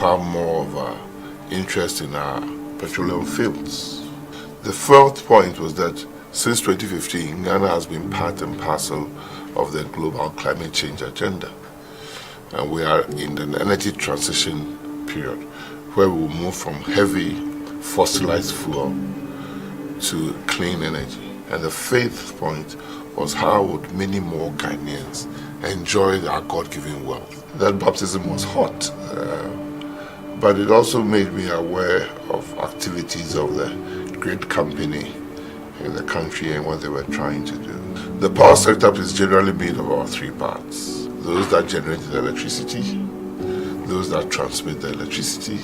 have more of an interest in our petroleum fields. The fourth point was that since 2015, Ghana has been part and parcel of the global climate change agenda. And we are in an energy transition period where we will move from heavy fossilized fuel to clean energy. And the fifth point was how would many more Ghanaians enjoy our God-given wealth. That baptism was hot, but it also made me aware of activities of the great company in the country and what they were trying to do. The power sector is generally made of our three parts: those that generate the electricity, those that transmit the electricity,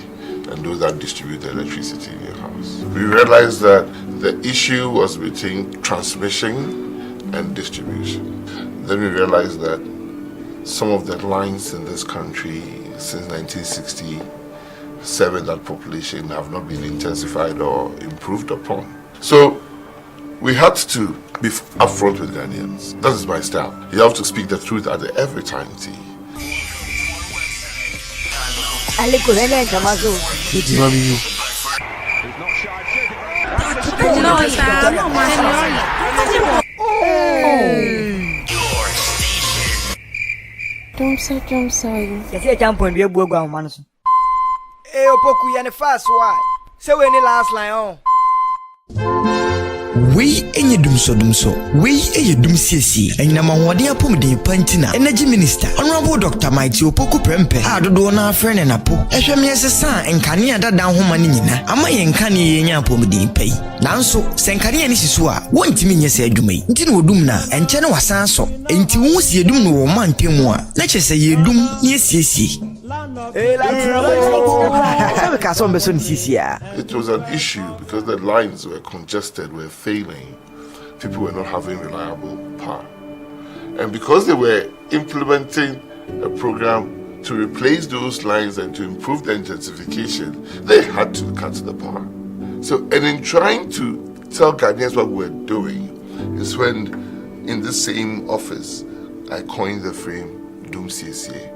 and those that distribute the electricity in your house. We realized that the issue was between transmission and distribution. Then we realized that some of the lines in this country since 1967, that population have not been intensified or improved upon. So we had to be upfront with Ghanaians. That is my style. You have to speak the truth at every time, T. Don't say. You see a jump on your book on one. Eh, Opoku, and the fast why? So, any last line on. We enye dumso we eye dumsiesie enyama hode apomden pantina energy minister honorable Dr. Mighty Opoku Prempe adodo na afrene napo ehweme yesesa enkane adada homa ne nyina ama yenkane yenya apomden pai nanso senkane ne siso a wontimi nyese adwuma yi nti na odum na enche ne wasan so enti wo sie dum no wo mantemu a na chese yedum ne esiesie. It was an issue because the lines were congested, were failing. People were not having reliable power. And because they were implementing a program to replace those lines and to improve the intensification, they had to cut the power. So, and in trying to tell Ghanaians what we were doing is when, in the same office, I coined the frame Doom CCA.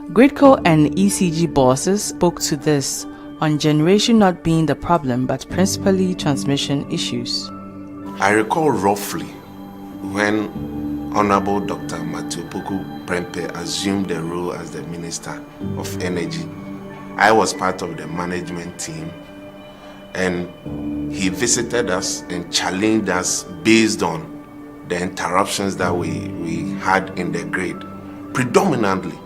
Gridco and ECG bosses spoke to this on generation not being the problem but principally transmission issues. I recall roughly when Honorable Dr. Mighty Opoku Prempe assumed the role as the Minister of Energy. I was part of the management team and he visited us and challenged us based on the interruptions that we had in the grid. Predominantly,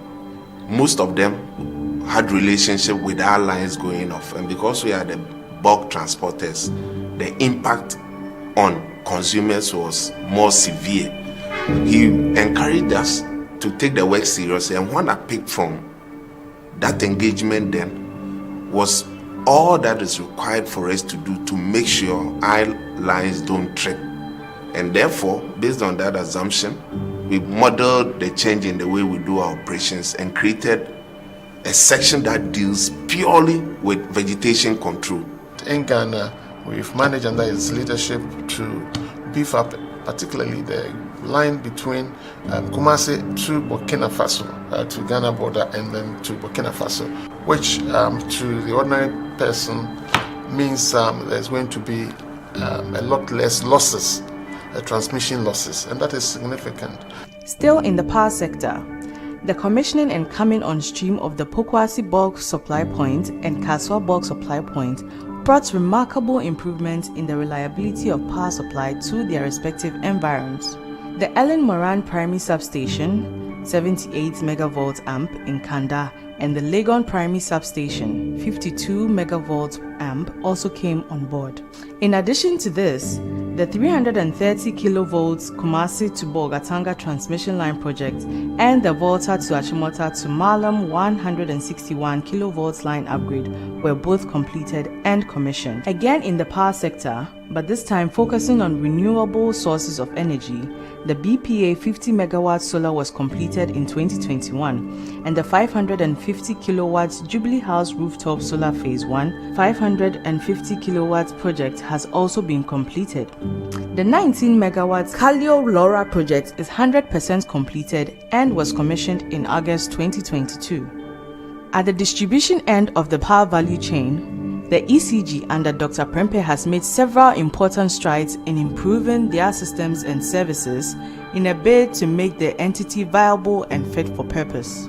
most of them had relationship with our lines going off, and because we are the bulk transporters, the impact on consumers was more severe. He encouraged us to take the work seriously, and what I picked from that engagement then was all that is required for us to do to make sure our lines don't trip. And therefore, based on that assumption, we modeled the change in the way we do our operations and created a section that deals purely with vegetation control. In Ghana, we've managed under his leadership to beef up particularly the line between Kumasi to Burkina Faso, to Ghana border, and then to Burkina Faso, which to the ordinary person means there's going to be a lot less losses, transmission losses, and that is significant. Still in the power sector, the commissioning and coming on stream of the Pokwasi bulk supply point and Kaswa bulk supply point brought remarkable improvements in the reliability of power supply to their respective environs. The Ellen Moran Primary Substation, 78 megavolt amp in Kanda, and the Legon Primary Substation, 52 megavolt amp, also came on board. In addition to this, the 330 kilovolts Kumasi to Bolgatanga transmission line project and the Volta to Achimota to Malam 161 kilovolts line upgrade were both completed and commissioned. Again in the power sector, but this time focusing on renewable sources of energy, the BPA 50 megawatt solar was completed in 2021 and the 550 450 kilowatts Jubilee House rooftop solar phase 1, 550 kilowatts project has also been completed. The 19 megawatts Kallio Laura project is 100% completed and was commissioned in August 2022. At the distribution end of the power value chain, the ECG under Dr. Prempeh has made several important strides in improving their systems and services in a bid to make the entity viable and fit for purpose.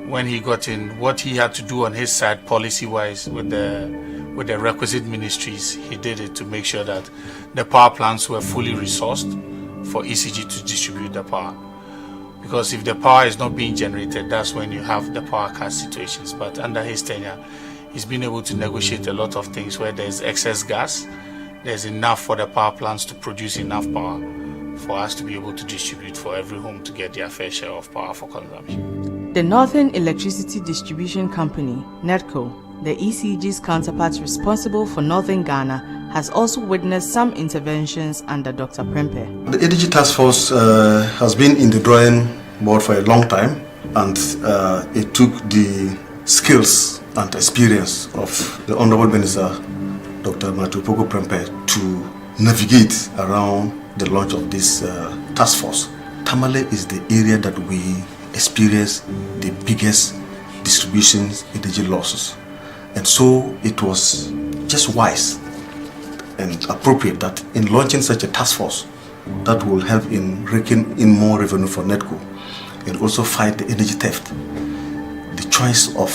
When he got in, what he had to do on his side policy-wise with the requisite ministries, he did it to make sure that the power plants were fully resourced for ECG to distribute the power. Because if the power is not being generated, that's when you have the power cut situations. But under his tenure, he's been able to negotiate a lot of things where there's excess gas, there's enough for the power plants to produce enough power for us to be able to distribute for every home to get their fair share of power for consumption. The Northern Electricity Distribution Company, NEDCO, the ECG's counterpart responsible for Northern Ghana, has also witnessed some interventions under Dr. Prempeh. The Energy Task Force has been in the drawing board for a long time, and it took the skills and experience of the Honorable Minister, Dr. Petroleum Sector, to navigate around the launch of this task force. Tamale is the area that we experience the biggest distributions energy losses. And so it was just wise and appropriate that in launching such a task force that will help in raking in more revenue for NEDCO and also fight the energy theft, the choice of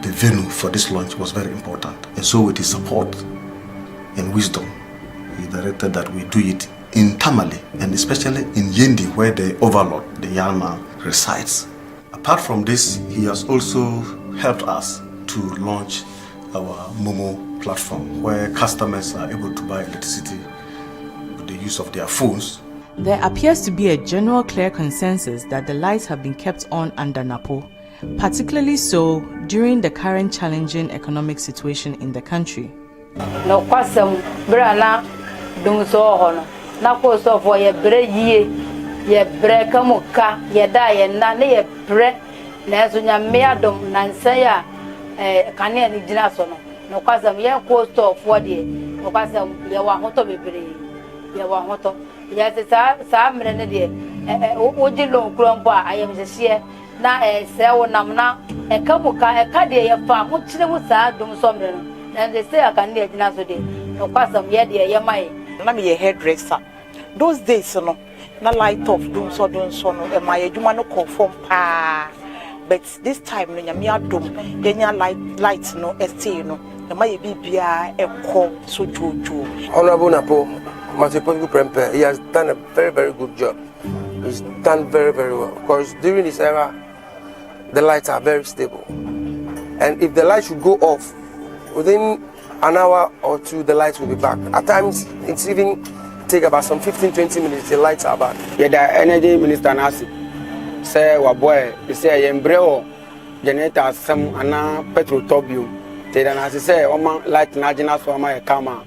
the venue for this launch was very important. And so with his support and wisdom, he directed that we do it in Tamale and especially in Yendi, where the overlord, the young man, resides. Apart from this, he has also helped us to launch our Momo platform, where customers are able to buy electricity with the use of their phones. There appears to be a general clear consensus that the lights have been kept on under NAPO, particularly so during the current challenging economic situation in the country. No kwasam brana dum so hono na ko so for ye bre yie ye bre kamuka ye da ye na ne ye bre na so nya me adom na nsaya kane ni gina so no kwasam ye ko so for de no kwasam ye wa hoto bebre ye wa hoto ye se sa mre ne de o ji lo krombo ayem se na se wo nam na kamuka ka de ye fa ho kire mu sa dum so mre no. And they say I can near dinner today. No pass some year, dear, my. Let me a hairdresser. Those days, no, not light off, doom so, and my humano conform pa. But this time, no, ya dome, then ya lights, no, no, the my baby, a call so true. Honorable Napo, Petroleum Sector, he has done a very, very good job. He's done very, very well. Because during this era, the lights are very stable. And if the light should go off, within an hour or two, the lights will be back. At times, it's even take about some 15-20 minutes, the lights are back. Yeah, the energy minister Nasi say, "Wa boy, they say embryo generator some ana petrol tobium." They then as say, "Oh man, light najina so my kama."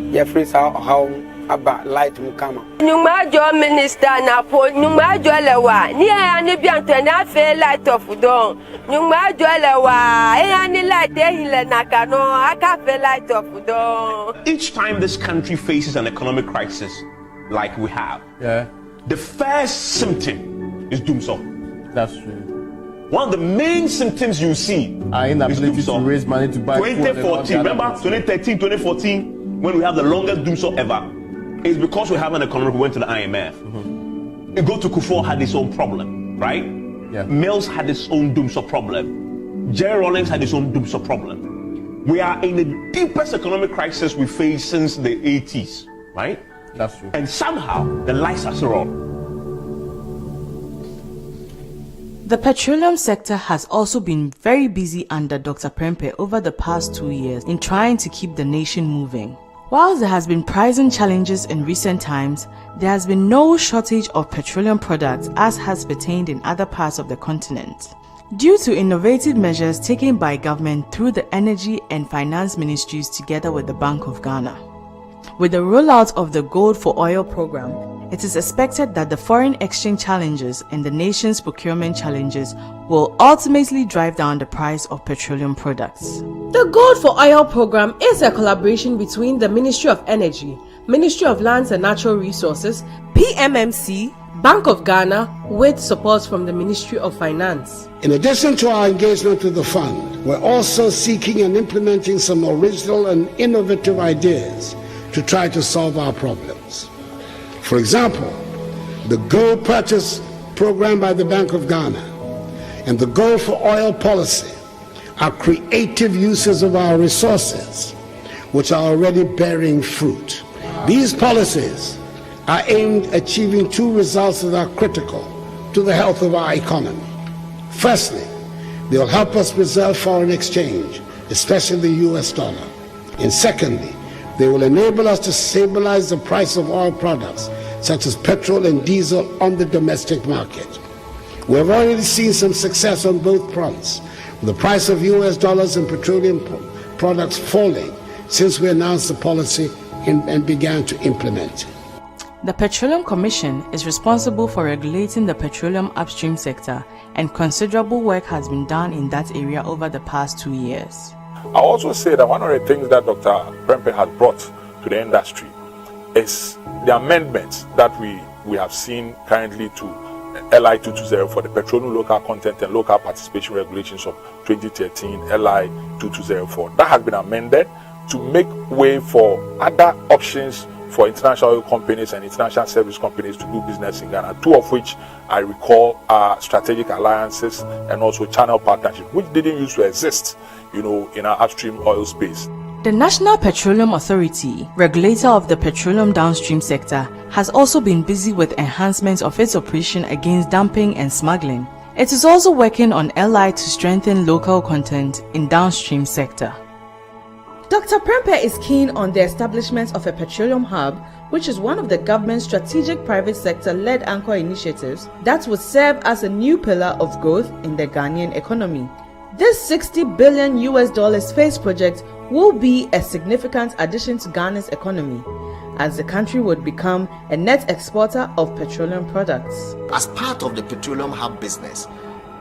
Yeah, free how about light mu kama. Nyuma jo minister na po nyuma jo lewa. Ni ani bi anto na fe light of don. Nyuma jo lewa. Ani light ehile na kano aka fe light of don. Each time this country faces an economic crisis like we have, the first symptom is doomsday. That's true. One of the main symptoms you see inability to raise money to buy 2014, remember 2013, 2014, when we have the longest doomsday ever, it's because we have an economic, we went to the IMF. You go to Kufuor, had his own problem, right? Yeah. Mills had his own doomsday problem. Jerry Rawlings had his own doomsday problem. We are in the deepest economic crisis we faced since the 80s, right? That's true. And somehow the lights are still on. The petroleum sector has also been very busy under Dr. Prempeh over the past 2 years in trying to keep the nation moving. While there has been pricing challenges in recent times, there has been no shortage of petroleum products as has pertained in other parts of the continent. Due to innovative measures taken by government through the Energy and Finance Ministries together with the Bank of Ghana. With the rollout of the Gold for Oil program it is expected that the foreign exchange challenges and the nation's procurement challenges will ultimately drive down the price of petroleum products. The Gold for Oil program is a collaboration between the Ministry of Energy, Ministry of Lands and Natural Resources, PMMC, Bank of Ghana, with support from the Ministry of Finance. In addition to our engagement with the fund, we're also seeking and implementing some original and innovative ideas to try to solve our problems. For example, the Gold Purchase program by the Bank of Ghana and the Gold for Oil policy are creative uses of our resources, which are already bearing fruit. These policies are aimed at achieving two results that are critical to the health of our economy. Firstly, they will help us preserve foreign exchange, especially the US dollar. And secondly, they will enable us to stabilize the price of oil products, such as petrol and diesel, on the domestic market. We have already seen some success on both fronts, with the price of US dollars and petroleum products falling since we announced the policy and began to implement it. The Petroleum Commission is responsible for regulating the petroleum upstream sector, and considerable work has been done in that area over the past 2 years. I also say that one of the things that Dr. Prempeh has brought to the industry is the amendments that we have seen currently to LI 220 for the petroleum local content and local participation regulations of 2013, LI 2204. That has been amended to make way for other options for international oil companies and international service companies to do business in Ghana, two of which I recall are strategic alliances and also channel partnerships, which didn't used to exist, in our upstream oil space. The National Petroleum Authority, regulator of the petroleum downstream sector, has also been busy with enhancements of its operation against dumping and smuggling. It is also working on LI to strengthen local content in downstream sector. Dr. Prempeh is keen on the establishment of a petroleum hub, which is one of the government's strategic private sector-led anchor initiatives that would serve as a new pillar of growth in the Ghanaian economy. This $60 billion phase project will be a significant addition to Ghana's economy, as the country would become a net exporter of petroleum products. As part of the petroleum hub business,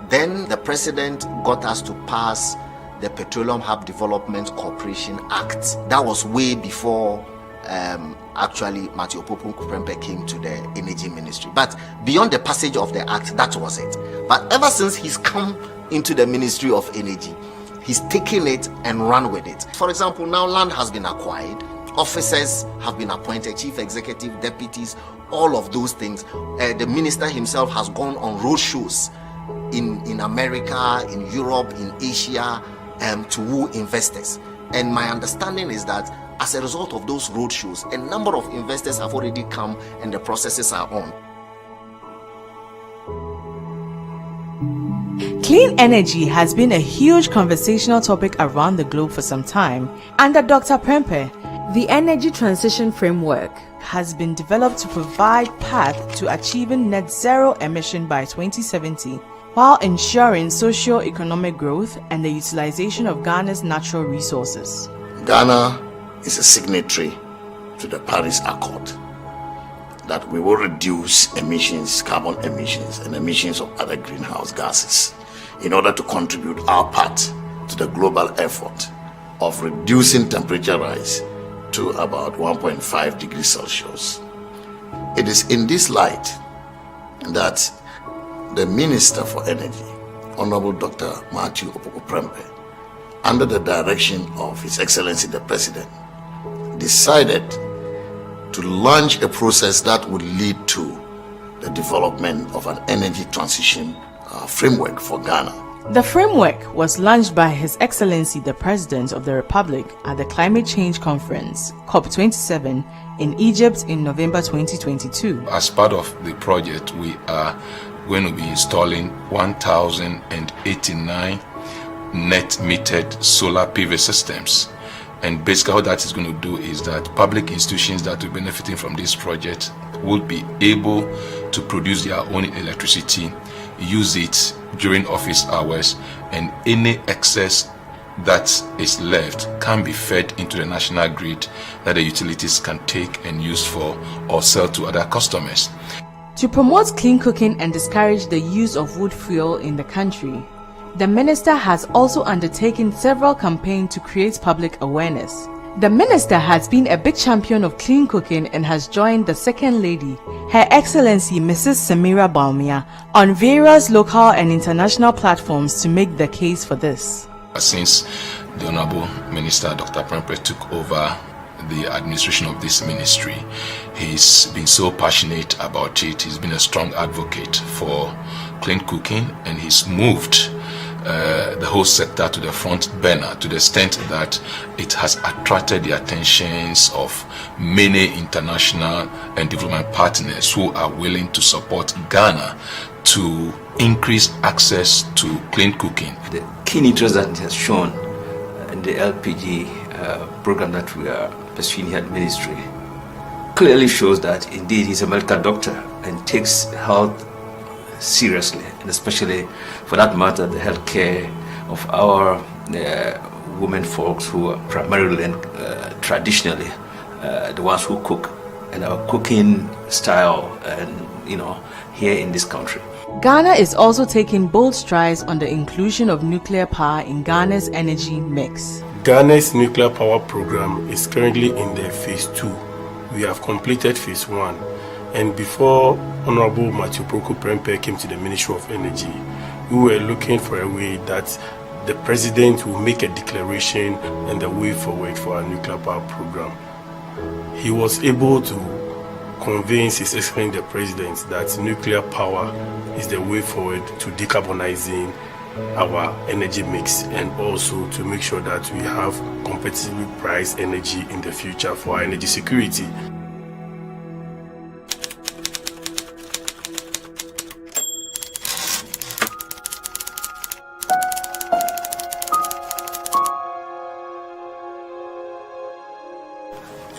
then the president got us to pass the Petroleum Hub Development Corporation Act. That was way before actually Matthew Opoku Prempeh came to the Energy Ministry. But beyond the passage of the act, that was it. But ever since he's come into the Ministry of Energy, he's taken it and run with it. For example, now land has been acquired, officers have been appointed, chief executive, deputies, all of those things. The minister himself has gone on road shows in America, in Europe, in Asia, to woo investors. And my understanding is that as a result of those road shows, a number of investors have already come and the processes are on. Clean energy has been a huge conversational topic around the globe for some time. Under Dr. Prempeh, the Energy Transition Framework has been developed to provide path to achieving net zero emission by 2070, while ensuring socio-economic growth and the utilization of Ghana's natural resources. Ghana is a signatory to the Paris Accord that we will reduce emissions, carbon emissions, and emissions of other greenhouse gases in order to contribute our part to the global effort of reducing temperature rise to about 1.5 degrees Celsius. It is in this light that the Minister for Energy, Honorable Dr. Matthew Opoku Prempeh, under the direction of His Excellency the President, decided to launch a process that would lead to the development of an energy transition framework for Ghana. The framework was launched by His Excellency the President of the Republic at the Climate Change Conference, COP27, in Egypt in November 2022. As part of the project, we are going to be installing 1,089 net metered solar PV systems. And basically what that is going to do is that public institutions that will be benefiting from this project will be able to produce their own electricity, use it during office hours, and any excess that is left can be fed into the national grid that the utilities can take and use for or sell to other customers. To promote clean cooking and discourage the use of wood fuel in the country, the minister has also undertaken several campaigns to create public awareness. The minister has been a big champion of clean cooking and has joined the Second Lady, Her Excellency Mrs. Samira Baumia, on various local and international platforms to make the case for this. Since the Honorable Minister Dr. Prempeh took over the administration of this ministry, he's been so passionate about it. He's been a strong advocate for clean cooking, and he's moved the whole sector to the front burner to the extent that it has attracted the attentions of many international and development partners who are willing to support Ghana to increase access to clean cooking. The keen interest that it has shown in the LPG program that we are pursuing here at Ministry clearly shows that indeed he's a medical doctor and takes health seriously, and especially for that matter the health care of our women folks who are primarily and traditionally the ones who cook, and our cooking style and here in this country. Ghana is also taking bold strides on the inclusion of nuclear power in Ghana's energy mix. Ghana's nuclear power program is currently in the phase 2. We have completed phase 1, and before Honorable Matthew Opoku Prempeh came to the Ministry of Energy, we were looking for a way that the President will make a declaration and the way forward for our nuclear power program. He was able to convince His Excellency the President that nuclear power is the way forward to decarbonizing our energy mix, and also to make sure that we have competitively priced energy in the future for our energy security.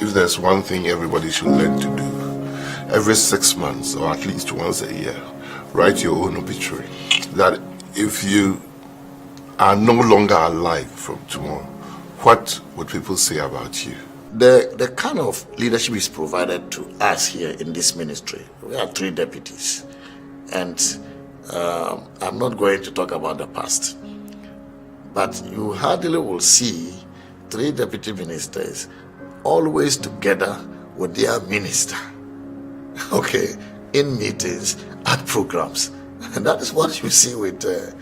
If there's one thing everybody should learn to do, every 6 months or at least once a year, write your own obituary. That if you are no longer alive from tomorrow, what would people say about you? The kind of leadership is provided to us here in this ministry. We are 3 deputies, and I'm not going to talk about the past, but you hardly will see 3 deputy ministers always together with their minister, okay, in meetings, at programs. And that is what you see with Dr.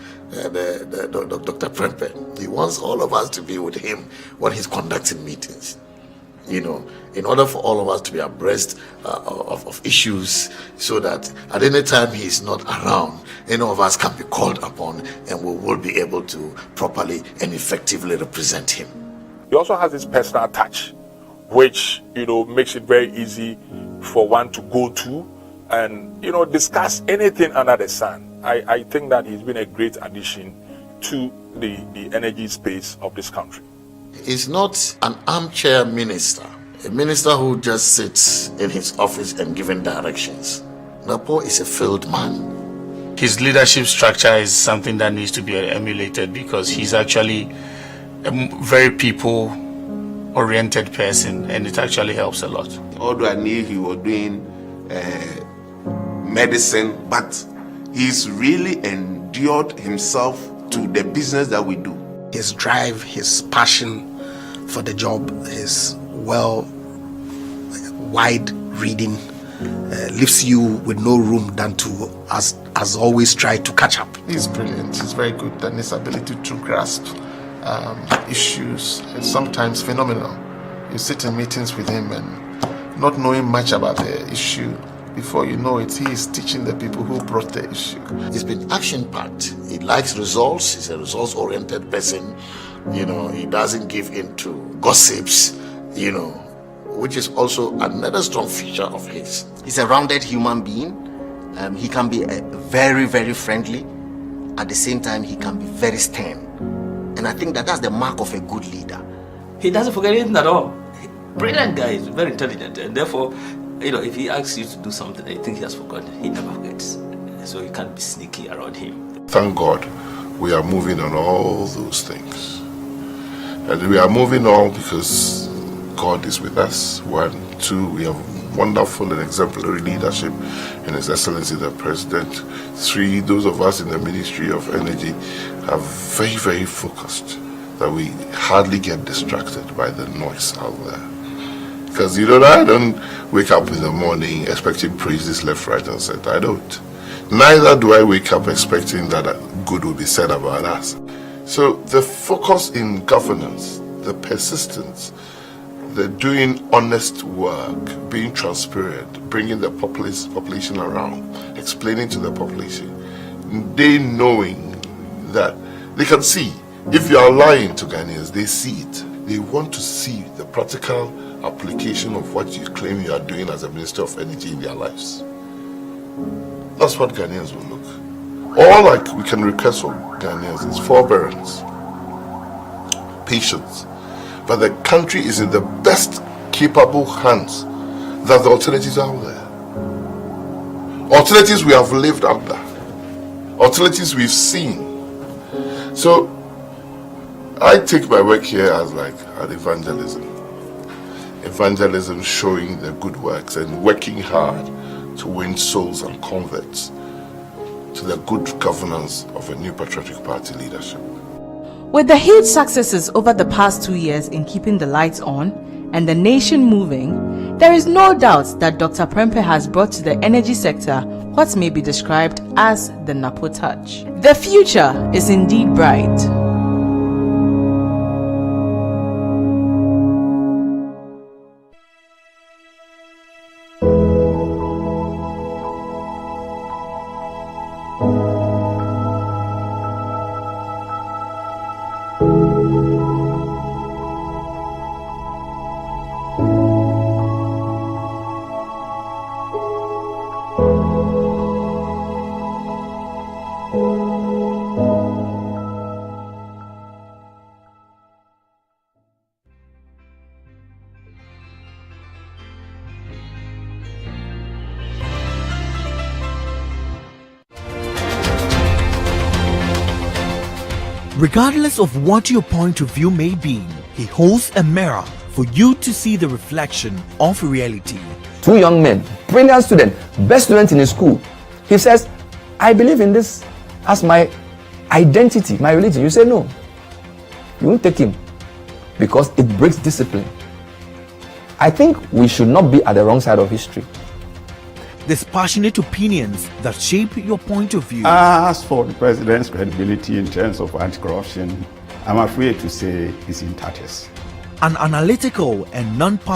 Prempeh. He wants all of us to be with him when he's conducting meetings, in order for all of us to be abreast of issues, so that at any time he's not around, any of us can be called upon and we will be able to properly and effectively represent him. He also has this personal touch, which makes it very easy for one to go to and discuss anything under the sun. I think that he's been a great addition to the energy space of this country. He's not an armchair minister, a minister who just sits in his office and giving directions. Napo is a field man. His leadership structure is something that needs to be emulated, because he's actually a very people-oriented person, and it actually helps a lot. Although I knew he was doing medicine, but he's really endured himself to the business that we do. His drive, his passion for the job, his wide reading leaves you with no room than to, as always, try to catch up. He's brilliant. He's very good, and his ability to grasp issues is sometimes phenomenal. You sit in meetings with him and not knowing much about the issue, before you know it, he is teaching the people who brought the issue. He's been action-packed. He likes results. He's a results-oriented person. He doesn't give in to gossips, which is also another strong feature of his. He's a rounded human being. He can be very, very friendly. At the same time, he can be very stern. And I think that's the mark of a good leader. He doesn't forget anything at all. Brilliant guy, he's very intelligent, and therefore, if he asks you to do something and you think he has forgotten, he never forgets. So you can't be sneaky around him. Thank God we are moving on all those things. And we are moving on because God is with us. 1, 2, we have wonderful and exemplary leadership in His Excellency the President. 3, those of us in the Ministry of Energy are very, very focused that we hardly get distracted by the noise out there. Because I don't wake up in the morning expecting praises left, right, and center. I don't. Neither do I wake up expecting that good will be said about us. So the focus in governance, the persistence, the doing honest work, being transparent, bringing the population around, explaining to the population, they knowing that they can see. If you are lying to Ghanaians, they see it. They want to see the practical application of what you claim you are doing as a Minister of Energy in their lives. That's what Ghanaians will look. All we can request from Ghanaians is forbearance, patience. But the country is in the best capable hands that the alternatives are out there. Alternatives we have lived under. Alternatives we've seen. So I take my work here as like an evangelism. Evangelism showing the good works and working hard to win souls and converts to the good governance of a new patriotic party leadership. With the huge successes over the past 2 years in keeping the lights on and the nation moving, there is no doubt that Dr. Prempeh has brought to the energy sector what may be described as the Napo touch. The future is indeed bright. Regardless of what your point of view may be, he holds a mirror for you to see the reflection of reality. 2 young men, brilliant student, best student in his school. He says, I believe in this as my identity, my religion. You say no. You won't take him because it breaks discipline. I think we should not be at the wrong side of history. Dispassionate opinions that shape your point of view. As for the president's credibility in terms of anti-corruption, I'm afraid to say he's in tatters. An analytical and non-partisan